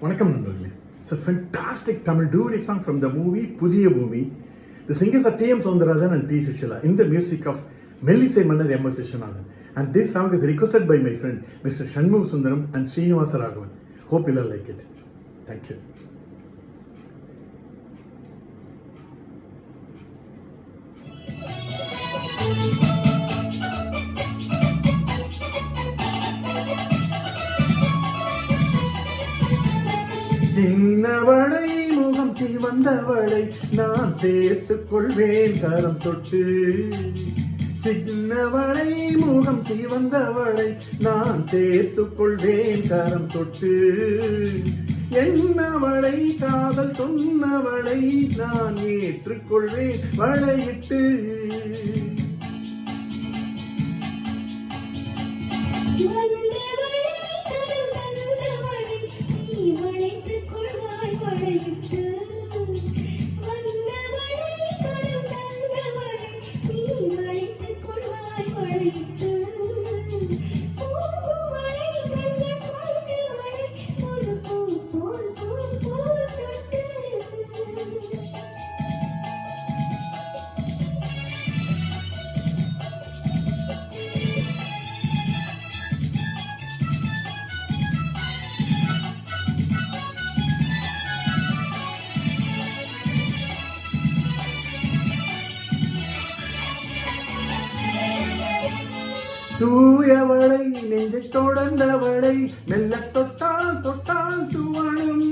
வணக்கம் நண்பர்களே. It's a fantastic Tamil duet song from the movie Pudhiya Bhoomi. The singers are T.M. Soundarajan and P. Sushila in the music of Mellisai Mannar M.S. Vishwanathan. And this song is requested by my friend Mr. Shanmugh Sundaram and Srinivasa Raghavan. Hope you'll like it. Thank you. சின்னவளை முகம் சிவந்தவளை நான் சேர்த்துக் கொள்வேன் கரம் தொட்டு. சின்னவளை முகம் சிவந்தவளை நான் சேர்த்துக் கொள்வேன் கரம் தொட்டு. என்னவளை காதல் சொன்னவளை நான் ஏற்றுக்கொள்வேன் வளையிட்டு. தூயவளை நெஞ்சை தொடர்ந்தவளை மெல்ல தொட்டால் தொட்டால் துவளும்.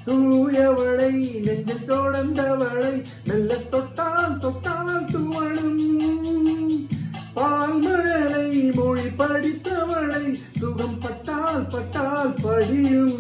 தூயவளை நெஞ்சை தொடர்ந்தவளை மெல்ல தொட்டால் தொட்டால் துவளும். பால்மழலை மொழி படித்தவளை சுகம் பட்டால் பட்டால் படியும்.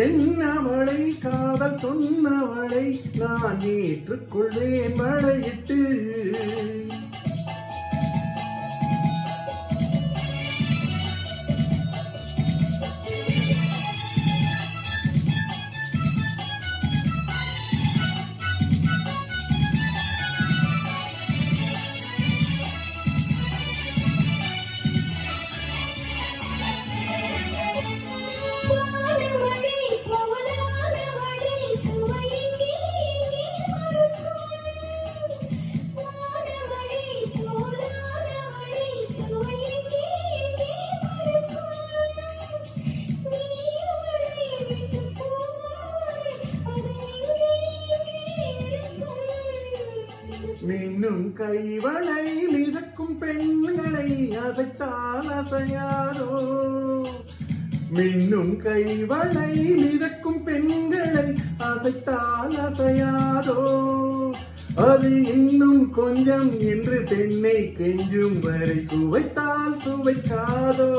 என்னவளை காதல் சொன்னவளை நான் ஏற்றுக்கொள்வேன் வளையிட்டு. மின்னும் கைவளை மிதக்கும் பெண்களை அசைத்தால் அசையாதோ. மின்னும் கைவளை மிதக்கும் பெண்களை அசைத்தால் அசையாதோ. அது இன்னும் கொஞ்சம் என்று பெண்ணை கெஞ்சும் வரை சுவைத்தால் சுவைக்காதோ.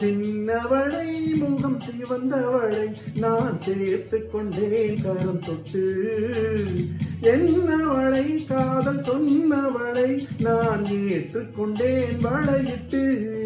சின்னவளை முகம் சிவந்தவளை நான் சேர்த்துக் கொண்டேன் கரம் தொட்டு. என்னவளை காதல் சொன்னவளை நான் ஏற்றுக்கொண்டேன் வளையிட்டு.